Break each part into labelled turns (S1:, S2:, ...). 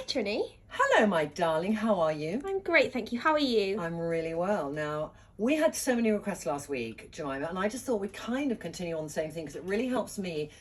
S1: Trinny.
S2: Hello, my darling. How are you?
S1: I'm great, thank you. How are you?
S2: I'm really well. Now, we had so many requests last week, Jemima, and I just thought we'd kind of continue on the same thing because it really helps me,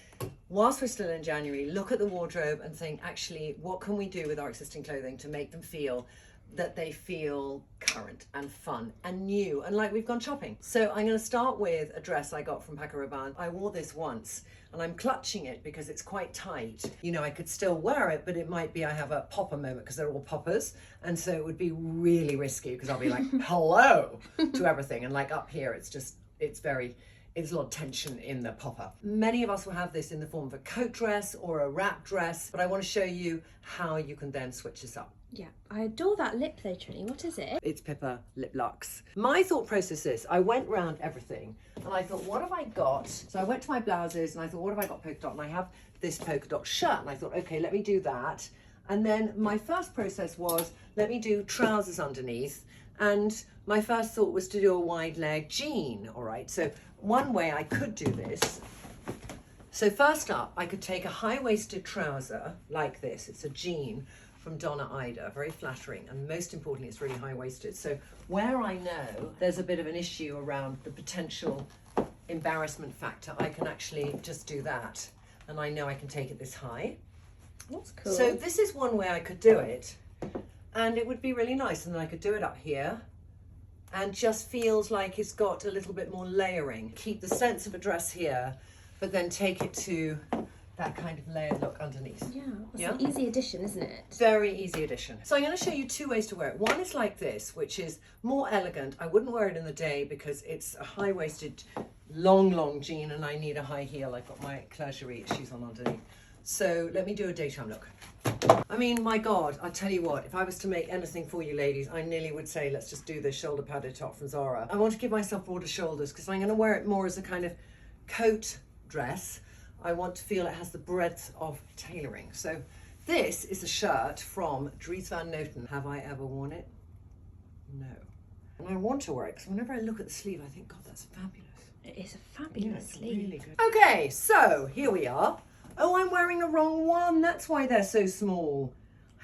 S2: whilst we're still in January, look at the wardrobe and think, actually, what can we do with our existing clothing to make them feel that they feel current and fun and new and like we've gone shopping. So I'm going to start with a dress I got from Paco Rabanne. I wore this once and I'm clutching it because it's quite tight. You know, I could still wear it, but it might be I have a popper moment because they're all poppers. And so it would be really risky because I'll be like, hello to everything. And like up here, it's a lot of tension in the popper. Many of us will have this in the form of a coat dress or a wrap dress, but I want to show you how you can then switch this up.
S1: Yeah, I adore that lip though, Trinny. What is it?
S2: It's Pippa Lip Luxe. My thought process is, I went round everything and I thought, what have I got? So I went to my blouses and I thought, what have I got polka dot? And I have this polka dot shirt and I thought, okay, let me do that. And then my first process was, let me do trousers underneath. And my first thought was to do a wide leg jean, all right? So one way I could do this, so first up, I could take a high-waisted trouser like this. It's a jean from Donna Ida, very flattering, and most importantly, it's really high-waisted. So where I know there's a bit of an issue around the potential embarrassment factor, I can actually just do that. And I know I can take it this high.
S1: That's cool.
S2: So this is one way I could do it, and it would be really nice. And then I could do it up here, and just feels like it's got a little bit more layering. Keep the sense of a dress here, but then take it to that kind of layered look underneath.
S1: Yeah, it's an easy addition, isn't it?
S2: Very easy addition. So I'm going to show you two ways to wear it. One is like this, which is more elegant. I wouldn't wear it in the day because it's a high-waisted, long jean, and I need a high heel. I've got my Clagerie shoes on underneath. So let me do a daytime look. I mean, my God, I tell you what, if I was to make anything for you ladies, I nearly would say, let's just do this shoulder padded top from Zara. I want to give myself broader shoulders because I'm going to wear it more as a kind of coat dress. I want to feel it has the breadth of tailoring. So this is a shirt from Dries Van Noten. Have I ever worn it? No. And I want to wear it because whenever I look at the sleeve, I think, God, that's fabulous.
S1: It is a fabulous sleeve.
S2: Really good. Okay, so here we are. Oh, I'm wearing the wrong one. That's why they're so small.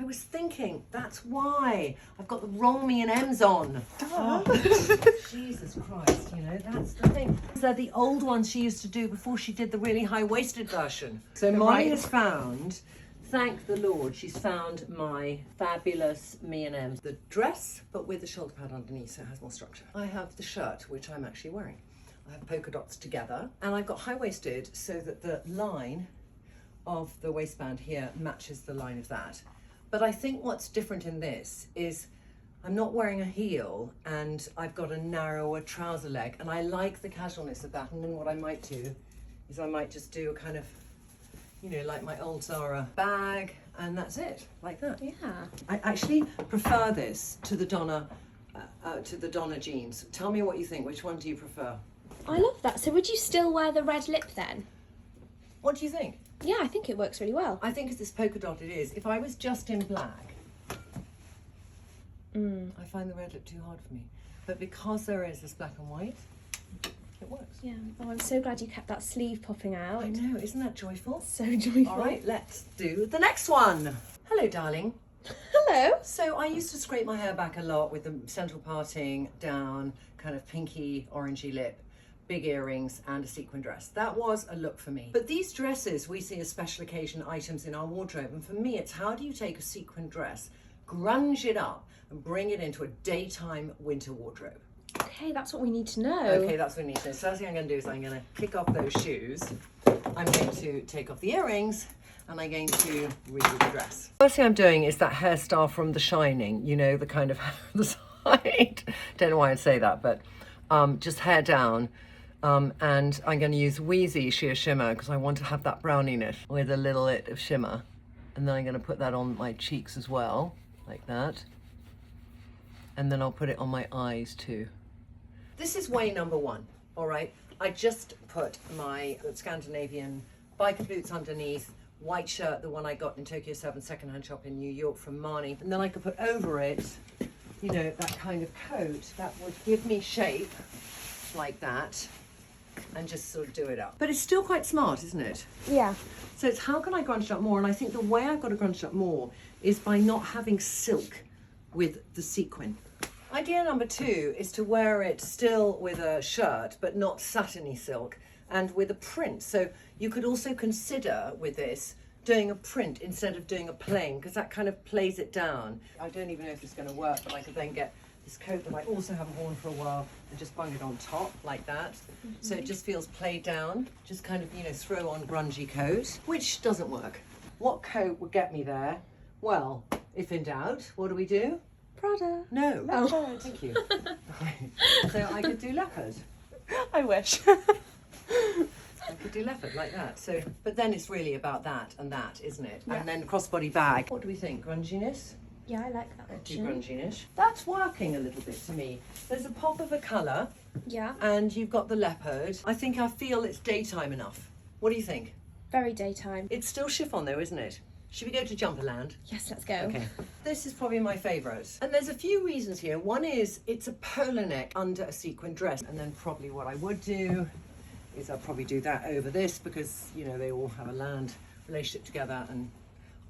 S2: I was thinking, that's why. I've got the wrong me and M's on. Oh, Jesus Christ, you know, that's the thing. They're the old ones she used to do before she did the really high-waisted version. So Molly has found, thank the Lord, she's found my fabulous me and M's. The dress, but with the shoulder pad underneath, so it has more structure. I have the shirt, which I'm actually wearing. I have polka dots together, and I've got high-waisted so that the line of the waistband here matches the line of that. But I think what's different in this is I'm not wearing a heel and I've got a narrower trouser leg, and I like the casualness of that. And then what I might do is I might just do a kind of, you know, like my old Zara bag, and that's it, like that.
S1: Yeah.
S2: I actually prefer this to the Donna jeans. Tell me what you think. Which one do you prefer?
S1: I love that. So would you still wear the red lip then?
S2: What do you think?
S1: Yeah, I think it works really well.
S2: I think it's this polka dot it is. If I was just in black, I find the red lip too hard for me. But because there is this black and white, it works.
S1: Yeah. Oh, I'm so glad you kept that sleeve popping out.
S2: I know, isn't that joyful?
S1: So joyful.
S2: All right, let's do the next one. Hello, darling.
S1: Hello.
S2: So I used to scrape my hair back a lot with the central parting down, kind of pinky, orangey lip, big earrings and a sequin dress. That was a look for me. But these dresses we see as special occasion items in our wardrobe, and for me it's how do you take a sequin dress, grunge it up and bring it into a daytime winter wardrobe?
S1: Okay, that's what we need to know.
S2: Okay, that's what we need to know. So first thing I'm going to do is I'm going to kick off those shoes. I'm going to take off the earrings and I'm going to redo the dress. First thing I'm doing is that hairstyle from The Shining, you know, the kind of the side. Don't know why I'd say that, but just hair down. And I'm going to use Wheezy Sheer Shimmer because I want to have that browniness with a little bit of shimmer. And then I'm going to put that on my cheeks as well, like that. And then I'll put it on my eyes too. This is way number one, all right? I just put my Scandinavian biker boots underneath, white shirt, the one I got in Tokyo 7 secondhand shop in New York from Marnie. And then I could put over it, you know, that kind of coat that would give me shape like that. and just sort of do it up. But it's still quite smart, isn't it?
S1: Yeah.
S2: So it's how can I grunge up more? And I think the way I've got to grunge up more is by not having silk with the sequin. Idea number 2 is to wear it still with a shirt, but not satiny silk, and with a print. So you could also consider with this doing a print instead of doing a plain, because that kind of plays it down. I don't even know if it's going to work, but I could then get this coat that I also haven't worn for a while and just bung it on top like that. So it just feels played down. Just kind of, you know, throw on grungy coat, which doesn't work. What coat would get me there? Well, if in doubt, what do?
S1: Prada.
S2: No.
S1: Oh.
S2: Thank you. So I could do leopard.
S1: I wish.
S2: I could do leopard like that. So, but then it's really about that and that, isn't it?
S1: Yeah.
S2: And then crossbody bag. What do we think? Grunginess?
S1: Yeah, I like that
S2: Do
S1: option.
S2: grunginess. That's working a little bit to me. There's a pop of a colour
S1: Yeah.
S2: and you've got the leopard. I feel it's daytime enough. What do you think?
S1: Very daytime.
S2: It's still chiffon though, isn't it? Should we go to Jumperland?
S1: Yes, let's go.
S2: Okay. This is probably my favourite. And there's a few reasons here. One is it's a polo neck under a sequin dress. And then probably what I would do is I'll probably do that over this because, you know, they all have a land relationship together and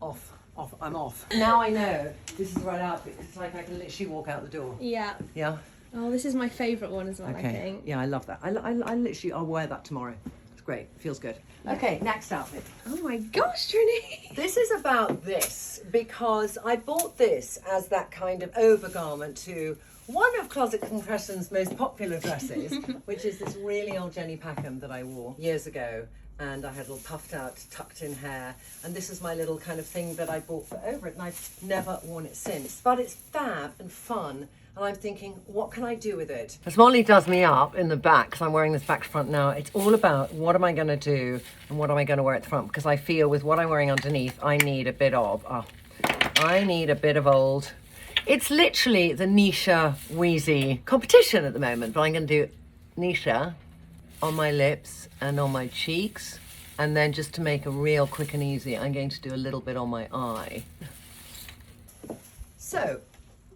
S2: I'm off. Now I know this is the right outfit. It's like I can literally walk out the door.
S1: Yeah.
S2: Yeah?
S1: Oh, this is my favourite one as well, I
S2: Okay.
S1: think.
S2: Yeah, I love that. I literally, I'll wear that tomorrow. It's great. Feels good. Okay, next outfit.
S1: Oh my gosh, Trinny!
S2: This is about this because I bought this as that kind of overgarment to one of Closet Confessions' most popular dresses, which is this really old Jenny Packham that I wore years ago. And I had a little puffed out, tucked in hair. And this is my little kind of thing that I bought for over it. And I've never worn it since. But it's fab and fun. And I'm thinking, what can I do with it? As Molly does me up in the back, because I'm wearing this back to front now, it's all about what am I going to do and what am I going to wear at the front? Because I feel with what I'm wearing underneath, I need a bit of old. It's literally the Nisha Wheezy competition at the moment. But I'm going to do Nisha on my lips and on my cheeks. And then just to make a real quick and easy, I'm going to do a little bit on my eye. So,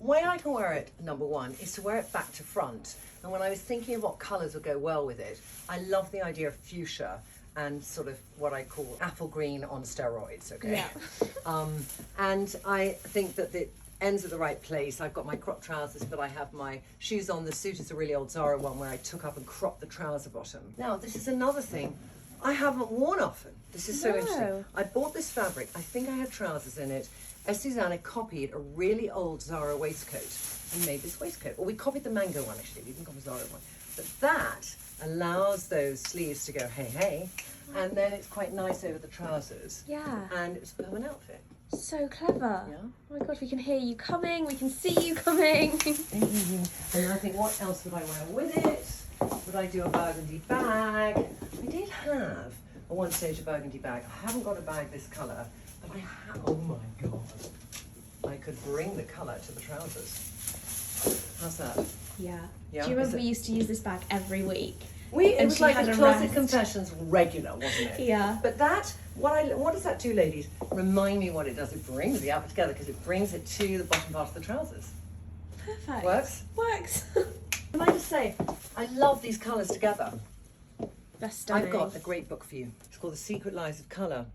S2: way I can wear it, number 1, is to wear it back to front. And when I was thinking of what colours would go well with it, I love the idea of fuchsia and sort of what I call apple green on steroids, okay?
S1: Yeah.
S2: And I think that it ends at the right place. I've got my crop trousers, but I have my shoes on. The suit is a really old Zara one where I took up and cropped the trouser bottom. Now, this is another thing I haven't worn often. This is so interesting. I bought this fabric. I think I had trousers in it. Susanna copied a really old Zara waistcoat and made this waistcoat. Or we copied the mango one, actually. We didn't copy the Zara one. But that allows those sleeves to go, hey, hey. And then it's quite nice over the trousers.
S1: Yeah.
S2: And it's a permanent outfit.
S1: So clever.
S2: Yeah.
S1: Oh my gosh, we can hear you coming, we can see you coming.
S2: And I think, what else would I wear with it? Would I do a burgundy bag? I did have at one stage a burgundy bag. I haven't got a bag this colour, but I have. Oh my god. I could bring the colour to the trousers. How's that?
S1: Yeah.
S2: Yeah,
S1: Do you remember
S2: is
S1: we used to use this bag every week?
S2: It
S1: And
S2: was
S1: she
S2: like
S1: had
S2: a
S1: a
S2: Closet
S1: rest.
S2: Confessions regular, wasn't it?
S1: Yeah.
S2: But that, what does that do, ladies? Remind me what it does. It brings the outfit together because it brings it to the bottom part of the trousers.
S1: Perfect.
S2: Works?
S1: Works.
S2: Can I just say, I love these colours together.
S1: They're stunning.
S2: I've got a great book for you. It's called The Secret Lives of Colour.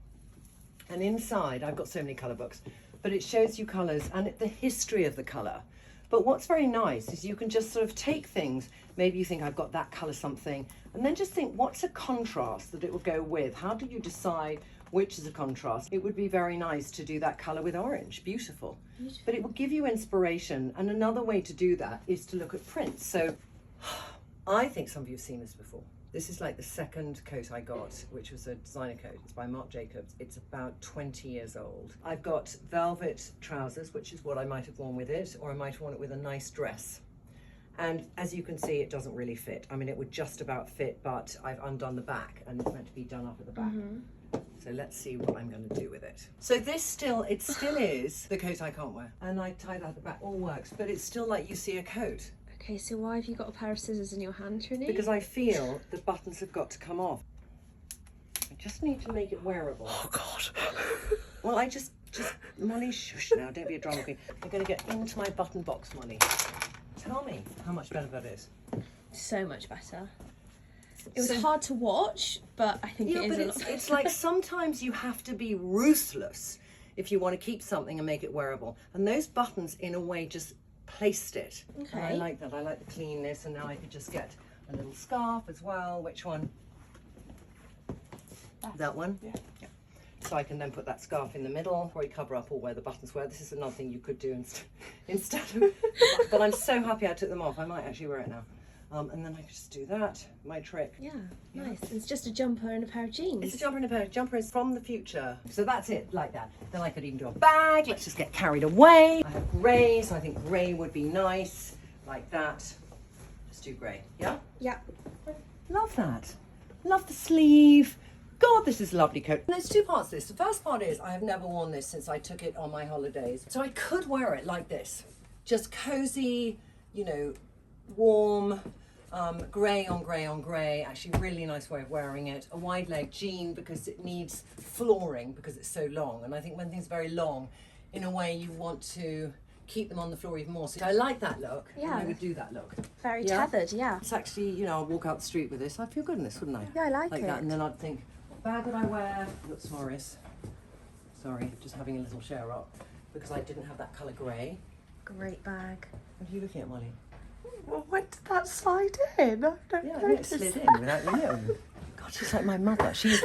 S2: And inside, I've got so many colour books, but it shows you colours and the history of the colour. But what's very nice is you can just sort of take things, maybe you think I've got that colour something, and then just think what's a contrast that it will go with? How do you decide which is a contrast? It would be very nice to do that colour with orange, beautiful. But it will give you inspiration, and another way to do that is to look at prints. So I think some of you have seen this before. This is like the second coat I got, which was a designer coat. It's by Marc Jacobs. It's about 20 years old. I've got velvet trousers, which is what I might have worn with it, or I might have worn it with a nice dress. And as you can see, it doesn't really fit. I mean, it would just about fit, but I've undone the back and it's meant to be done up at the back. So let's see what I'm going to do with it. So this still is the coat I can't wear. And I tie that at the back, all works, but it's still like you see a coat.
S1: Okay, so why have you got a pair of scissors in your hand, Trinny?
S2: Because I feel the buttons have got to come off. I just need to make it wearable. Oh God. Well, I just, Molly, shush now, don't be a drama queen. I'm going to get into my button box, Molly. Tell me how much better that is.
S1: So much better. It was hard to watch, but I think
S2: Yeah,
S1: it is
S2: but
S1: a lot.
S2: it's like sometimes you have to be ruthless if you want to keep something and make it wearable. And those buttons, in a way, just placed it.
S1: Okay.
S2: And I like that. I like the cleanness, and now I could just get a little scarf as well. Which one? That one?
S3: Yeah.
S2: So I can then put that scarf in the middle, probably cover up all where the buttons were. This is another thing you could do instead of, but I'm so happy I took them off. I might actually wear it now. And then I could just do that, my trick.
S1: Yeah, nice. It's just a jumper and a pair of jeans.
S2: It's a jumper and a pair. Jumper is from the future. So that's it, like that. Then I could even do a bag. Let's just get carried away. I have grey, so I think grey would be nice, like that. Just do grey, yeah?
S1: Yeah.
S2: Love that. Love the sleeve. God, this is a lovely coat. And there's two parts to this. The first part is I have never worn this since I took it on my holidays. So I could wear it like this. Just cozy, you know, warm, grey on grey on grey. Actually, really nice way of wearing it. A wide leg jean because it needs flooring because it's so long. And I think when things are very long, in a way you want to keep them on the floor even more. So I like that look.
S1: Yeah.
S2: And I would do that look.
S1: Very
S2: Yeah.
S1: tethered, yeah.
S2: It's actually, you know, I'll walk out the street with this. I'd feel good in this, wouldn't I?
S1: Yeah, I like
S2: that.
S1: it.
S2: And then I'd think, what bag would I wear? Oops, Morris. Sorry, just having a little share up because I didn't have that colour grey.
S1: Great bag.
S2: What are you looking at, Molly?
S3: Well, when did that slide in? I don't
S2: Yeah, I think it
S3: notice
S2: slid
S3: that.
S2: in without you knowing. God, she's like my mother. She's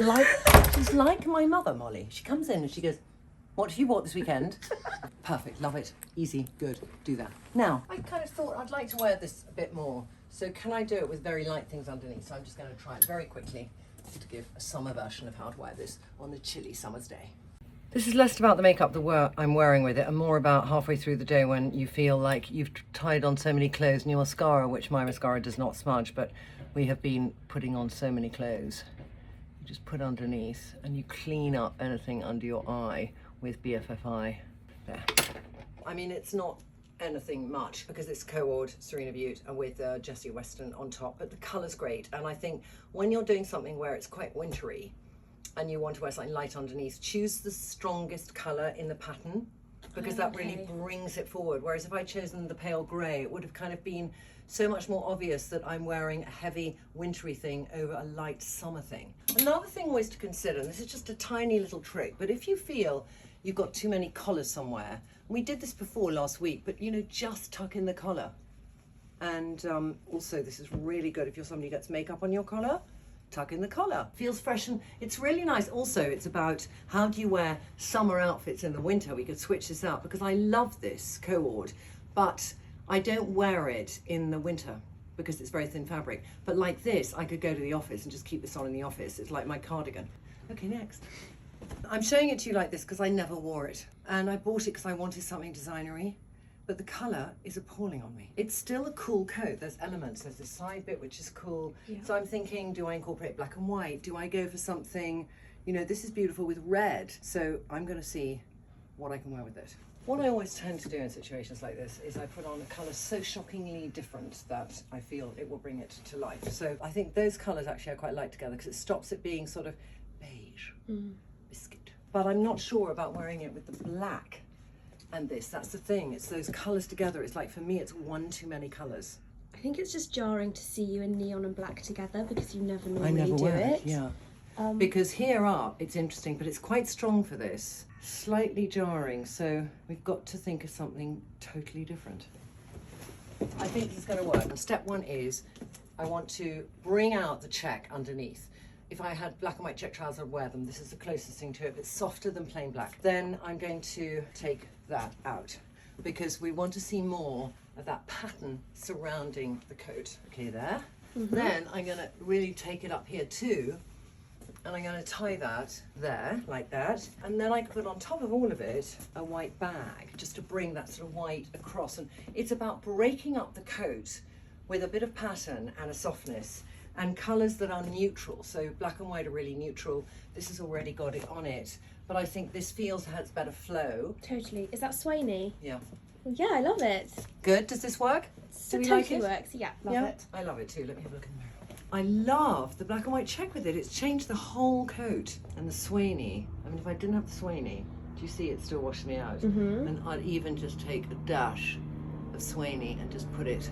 S2: like my mother, Molly. She comes in and she goes, what have you bought this weekend? Perfect, love it, easy, good, do that. Now, I kind of thought I'd like to wear this a bit more. So can I do it with very light things underneath? So I'm just going to try it very quickly to give a summer version of how to wear this on a chilly summer's day. This is less about the makeup I'm wearing with it and more about halfway through the day when you feel like you've tied on so many clothes and your mascara, which my mascara does not smudge, but we have been putting on so many clothes. You just put underneath and you clean up anything under your eye with BFFI. There. I mean, it's not anything much because it's co-ord Serena Butte and with Jessie Weston on top, but the colour's great. And I think when you're doing something where it's quite wintry and you want to wear something light underneath, choose the strongest colour in the pattern because that really brings it forward. Whereas if I'd chosen the pale grey, it would have kind of been so much more obvious that I'm wearing a heavy wintry thing over a light summer thing. Another thing always to consider, and this is just a tiny little trick, but if you feel you've got too many collars somewhere, we did this before last week, but you know, just tuck in the collar. And also this is really good if you're somebody who gets makeup on your collar, tuck in the collar. Feels fresh and it's really nice. Also, it's about how do you wear summer outfits in the winter. We could switch this out because I love this co-ord, but I don't wear it in the winter because it's very thin fabric. But like this, I could go to the office and just keep this on in the office. It's like my cardigan. Okay, next. I'm showing it to you like this because I never wore it. And I bought it because I wanted something designery, but the colour is appalling on me. It's still a cool coat. There's elements. There's this side bit, which is cool. Yeah. So I'm thinking, do I incorporate black and white? Do I go for something, you know, this is beautiful with red. So I'm going to see what I can wear with it. What I always tend to do in situations like this is I put on a colour so shockingly different that I feel it will bring it to life. So I think those colours actually I quite like together because it stops it being sort of beige, biscuit. But I'm not sure about wearing it with the black and this. That's the thing. It's those colours together. It's like, for me, it's one too many colours.
S1: I think it's just jarring to see you in neon and black together because you never normally
S2: I never
S1: do
S2: wear
S1: it.
S2: Yeah. Because here up, it's interesting, but it's quite strong for this. Slightly jarring, so we've got to think of something totally different. I think this is going to work. And step one is I want to bring out the check underneath. If I had black and white check trousers, I'd wear them. This is the closest thing to it. It's softer than plain black. Then I'm going to take that out because we want to see more of that pattern surrounding the coat. Okay, there. Then I'm going to really take it up here too. And I'm going to tie that there, like that. And then I can put on top of all of it a white bag, just to bring that sort of white across. And it's about breaking up the coat with a bit of pattern and a softness and colours that are neutral. So black and white are really neutral. This has already got it on it. But I think this has better flow.
S1: Totally. Is that Swaney?
S2: Yeah.
S1: Well, yeah, I love it.
S2: Good. Does this work? Do we
S1: Totally
S2: like it?
S1: works. Yeah, love it.
S2: I love it too. Let me have a look in the mirror. I love the black and white check with it. It's changed the whole coat. And the Swaney, I mean, if I didn't have the Swaney, do you see it still washes me out? And I'd even just take a dash of Swaney and just put it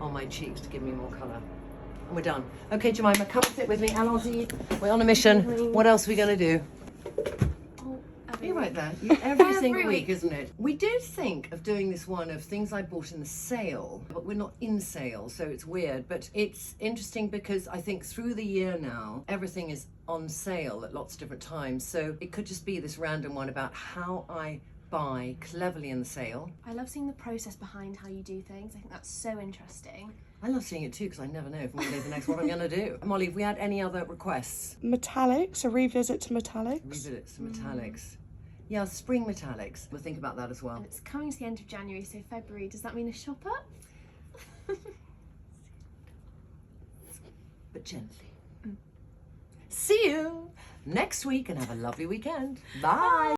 S2: on my cheeks to give me more colour. and we're done. Okay, Jemima, come and sit with me. Allons-y. We're on a mission. What else are we going to do? You're right there. Every single week, isn't it? We did think of doing this one of things I bought in the sale, but we're not in sale, so it's weird. But it's interesting because I think through the year now, everything is on sale at lots of different times. So it could just be this random one about how I buy cleverly in the sale.
S1: I love seeing the process behind how you do things. I think that's so interesting.
S2: I love seeing it too because I never know if I'm going to do the next what I'm going to do. Molly, have we had any other requests?
S3: Metallics, a revisit to metallics.
S2: Revisit to metallics. Yeah, spring metallics. We'll think about that as well.
S1: And it's coming to the end of January, so February, does that mean a shop up?
S2: But gently. See you next week and have a lovely weekend. Bye.